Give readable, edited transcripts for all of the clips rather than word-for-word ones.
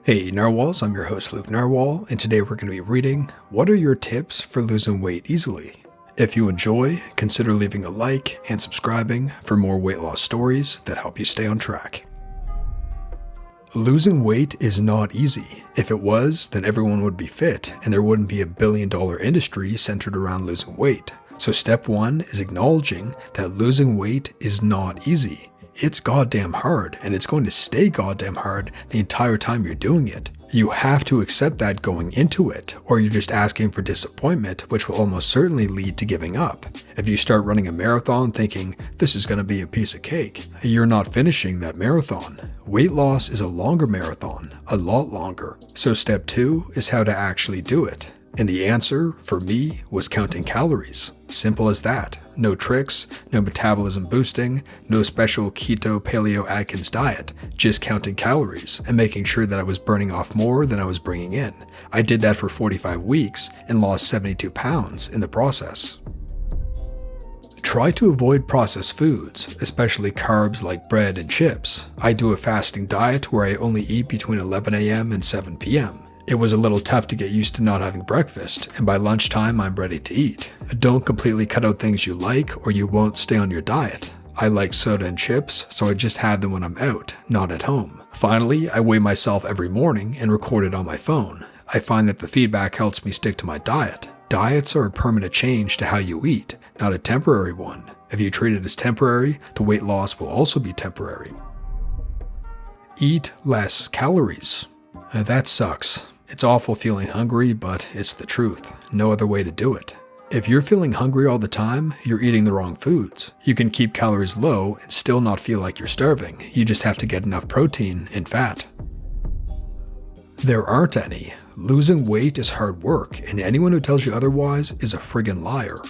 Hey Narwhals, I'm your host Luke Narwhal, and today we're going to be reading What are your tips for losing weight easily? If you enjoy, consider leaving a like and subscribing for more weight loss stories that help you stay on track. Losing weight is not easy. If it was, then everyone would be fit and there wouldn't be a billion-dollar industry centered around losing weight. So step one is acknowledging that losing weight is not easy. It's goddamn hard, and it's going to stay goddamn hard the entire time you're doing it. You have to accept that going into it, or you're just asking for disappointment, which will almost certainly lead to giving up. If you start running a marathon thinking, this is going to be a piece of cake, you're not finishing that marathon. Weight loss is a longer marathon, a lot longer. So step two is how to actually do it. And the answer, for me, was counting calories. Simple as that. No tricks, no metabolism boosting, no special keto paleo Atkins diet, just counting calories and making sure that I was burning off more than I was bringing in. I did that for 45 weeks and lost 72 pounds in the process. Try to avoid processed foods, especially carbs like bread and chips. I do a fasting diet where I only eat between 11 a.m. and 7 p.m. It was a little tough to get used to not having breakfast, and by lunchtime I'm ready to eat. Don't completely cut out things you like or you won't stay on your diet. I like soda and chips, so I just have them when I'm out, not at home. Finally, I weigh myself every morning and record it on my phone. I find that the feedback helps me stick to my diet. Diets are a permanent change to how you eat, not a temporary one. If you treat it as temporary, the weight loss will also be temporary. Eat less calories. That sucks. It's awful feeling hungry, but it's the truth. No other way to do it. If you're feeling hungry all the time, you're eating the wrong foods. You can keep calories low and still not feel like you're starving. You just have to get enough protein and fat. There aren't any. Losing weight is hard work, and anyone who tells you otherwise is a friggin' liar.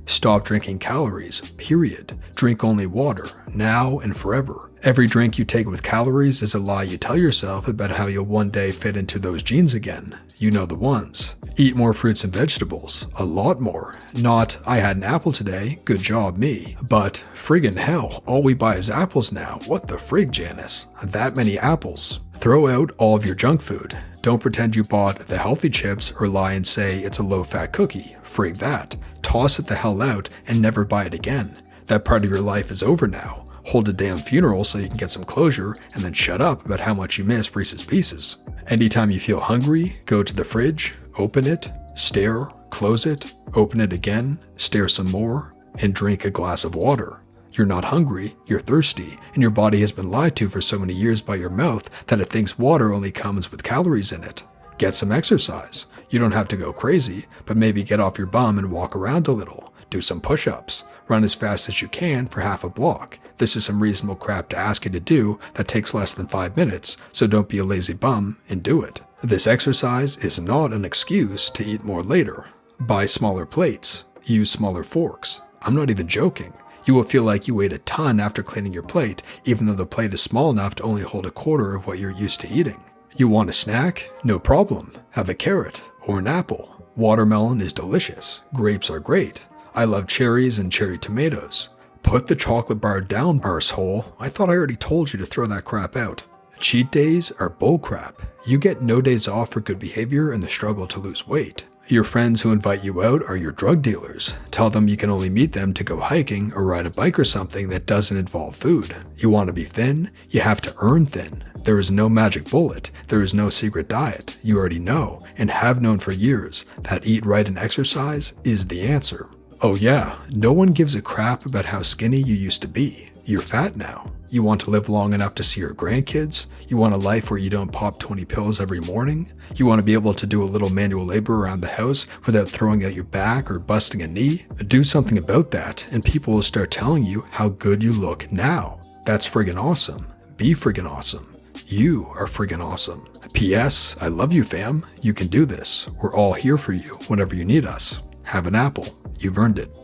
Stop drinking calories, period. Drink only water, now and forever. Every drink you take with calories is a lie you tell yourself about how you'll one day fit into those jeans again. You know the ones. Eat more fruits and vegetables, a lot more. Not, I had an apple today, good job me. But, friggin' hell, all we buy is apples now. What the frig, Janice? That many apples. Throw out all of your junk food. Don't pretend you bought the healthy chips or lie and say it's a low-fat cookie. Frig that. Toss it the hell out and never buy it again. That part of your life is over now. Hold a damn funeral so you can get some closure and then shut up about how much you miss Reese's Pieces. Anytime you feel hungry, go to the fridge, open it, stare, close it, open it again, stare some more, and drink a glass of water. You're not hungry, you're thirsty, and your body has been lied to for so many years by your mouth that it thinks water only comes with calories in it. Get some exercise. You don't have to go crazy, but maybe get off your bum and walk around a little. Do some push-ups. Run as fast as you can for half a block. This is some reasonable crap to ask you to do that takes less than 5 minutes, so don't be a lazy bum and do it. This exercise is not an excuse to eat more later. Buy smaller plates. Use smaller forks. I'm not even joking. You will feel like you ate a ton after cleaning your plate, even though the plate is small enough to only hold a quarter of what you're used to eating. You want a snack? No problem. Have a carrot or an apple. Watermelon is delicious. Grapes are great. I love cherries and cherry tomatoes. Put the chocolate bar down, arsehole. I thought I already told you to throw that crap out. Cheat days are bullcrap. You get no days off for good behavior in the struggle to lose weight. Your friends who invite you out are your drug dealers. Tell them you can only meet them to go hiking or ride a bike or something that doesn't involve food. You want to be thin? You have to earn thin. There is no magic bullet. There is no secret diet. You already know, and have known for years, that eat right and exercise is the answer. Oh yeah, no one gives a crap about how skinny you used to be. You're fat now. You want to live long enough to see your grandkids? You want a life where you don't pop 20 pills every morning? You want to be able to do a little manual labor around the house without throwing out your back or busting a knee? Do something about that, and people will start telling you how good you look now. That's friggin' awesome. Be friggin' awesome. You are friggin' awesome. P.S. I love you, fam. You can do this. We're all here for you whenever you need us. Have an apple. You've earned it.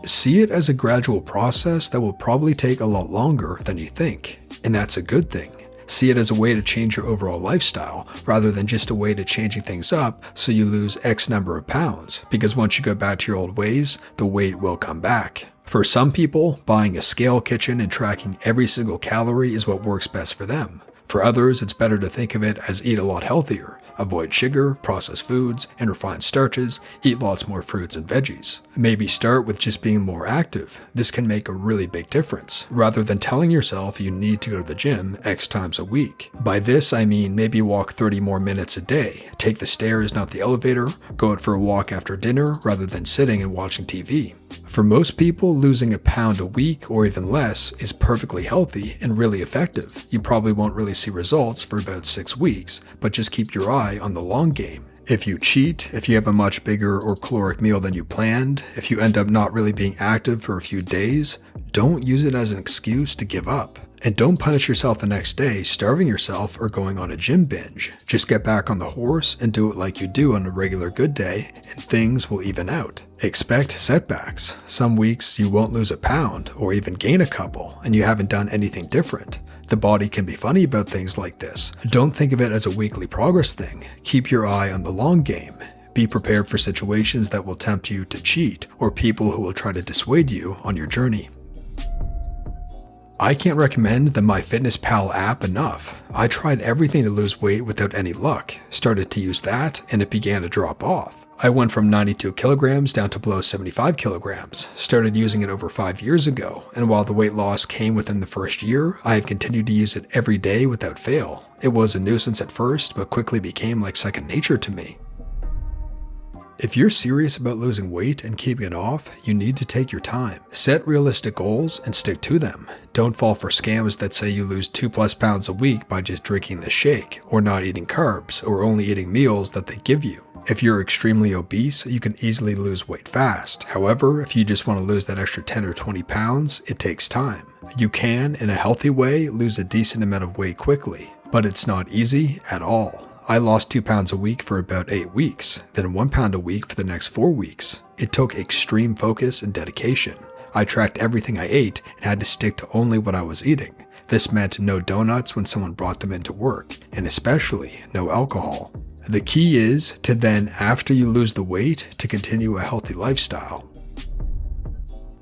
See it as a gradual process that will probably take a lot longer than you think, and that's a good thing. See it as a way to change your overall lifestyle rather than just a way to changing things up so you lose X number of pounds, because once you go back to your old ways, the weight will come back. For some people, buying a scale kitchen and tracking every single calorie is what works best for them. For others, it's better to think of it as eat a lot healthier. Avoid sugar, processed foods, and refined starches, eat lots more fruits and veggies. Maybe start with just being more active. This can make a really big difference, rather than telling yourself you need to go to the gym X times a week. By this, I mean maybe walk 30 more minutes a day, take the stairs, not the elevator, go out for a walk after dinner rather than sitting and watching TV. For most people, losing a pound a week or even less is perfectly healthy and really effective. You probably won't really see results for about 6 weeks, but just keep your eye on the long game. If you cheat, if you have a much bigger or caloric meal than you planned, if you end up not really being active for a few days, don't use it as an excuse to give up. And don't punish yourself the next day, starving yourself or going on a gym binge. Just get back on the horse and do it like you do on a regular good day, and things will even out. Expect setbacks. Some weeks you won't lose a pound or even gain a couple, and you haven't done anything different. The body can be funny about things like this. Don't think of it as a weekly progress thing. Keep your eye on the long game. Be prepared for situations that will tempt you to cheat or people who will try to dissuade you on your journey. I can't recommend the MyFitnessPal app enough. I tried everything to lose weight without any luck, started to use that, and it began to drop off. I went from 92 kilograms down to below 75 kilograms, started using it over 5 years ago, and while the weight loss came within the first year, I have continued to use it every day without fail. It was a nuisance at first, but quickly became like second nature to me. If you're serious about losing weight and keeping it off, you need to take your time. Set realistic goals and stick to them. Don't fall for scams that say you lose 2+ pounds a week by just drinking the shake, or not eating carbs, or only eating meals that they give you. If you're extremely obese, you can easily lose weight fast. However, if you just want to lose that extra 10 or 20 pounds, it takes time. You can, in a healthy way, lose a decent amount of weight quickly, but it's not easy at all. I lost 2 pounds a week for about 8 weeks, then 1 pound a week for the next 4 weeks. It took extreme focus and dedication. I tracked everything I ate and had to stick to only what I was eating. This meant no donuts when someone brought them into work, and especially no alcohol. The key is to then, after you lose the weight, to continue a healthy lifestyle.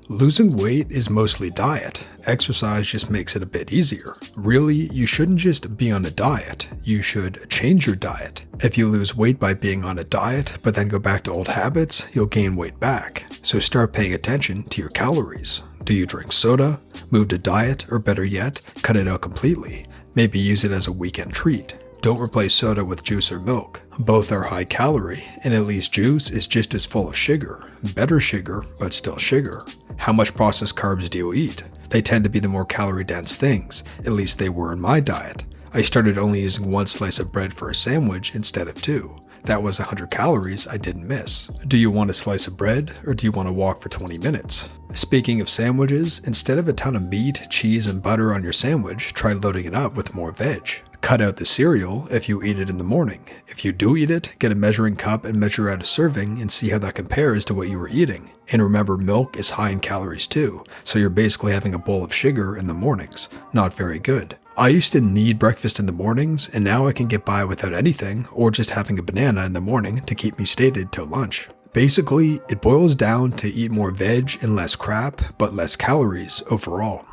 Losing weight is mostly diet. Exercise just makes it a bit easier. Really, you shouldn't just be on a diet. You should change your diet. If you lose weight by being on a diet, but then go back to old habits, you'll gain weight back. So start paying attention to your calories. Do you drink soda? Move to diet, or better yet, cut it out completely. Maybe use it as a weekend treat. Don't replace soda with juice or milk. Both are high calorie, and at least juice is just as full of sugar. Better sugar, but still sugar. How much processed carbs do you eat? They tend to be the more calorie-dense things, at least they were in my diet. I started only using 1 slice of bread for a sandwich instead of 2. That was 100 calories I didn't miss. Do you want a slice of bread, or do you want to walk for 20 minutes? Speaking of sandwiches, instead of a ton of meat, cheese, and butter on your sandwich, try loading it up with more veg. Cut out the cereal if you eat it in the morning. If you do eat it, get a measuring cup and measure out a serving and see how that compares to what you were eating. And remember, milk is high in calories too, so you're basically having a bowl of sugar in the mornings. Not very good. I used to need breakfast in the mornings, and now I can get by without anything, or just having a banana in the morning to keep me sated till lunch. Basically, it boils down to eat more veg and less crap, but less calories overall.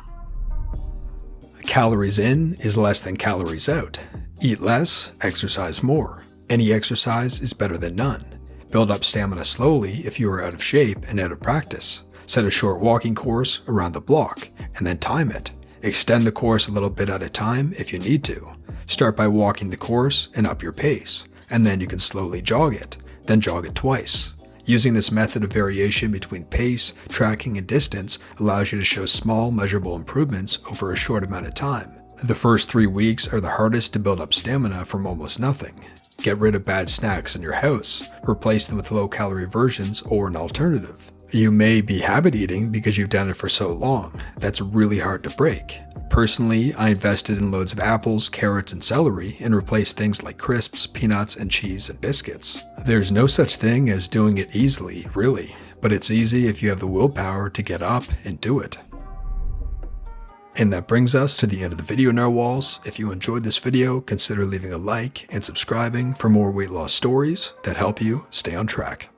Calories in is less than calories out. Eat less, exercise more. Any exercise is better than none. Build up stamina slowly if you are out of shape and out of practice. Set a short walking course around the block, and then time it. Extend the course a little bit at a time if you need to. Start by walking the course and up your pace, and then you can slowly jog it, then jog it twice. Using this method of variation between pace, tracking, and distance allows you to show small, measurable improvements over a short amount of time. The first 3 weeks are the hardest to build up stamina from almost nothing. Get rid of bad snacks in your house, replace them with low-calorie versions or an alternative. You may be habit eating because you've done it for so long. That's really hard to break. Personally, I invested in loads of apples, carrots, and celery and replaced things like crisps, peanuts, and cheese and biscuits. There's no such thing as doing it easily, really, but it's easy if you have the willpower to get up and do it. And that brings us to the end of the video, narwhals. If you enjoyed this video, consider leaving a like and subscribing for more weight loss stories that help you stay on track.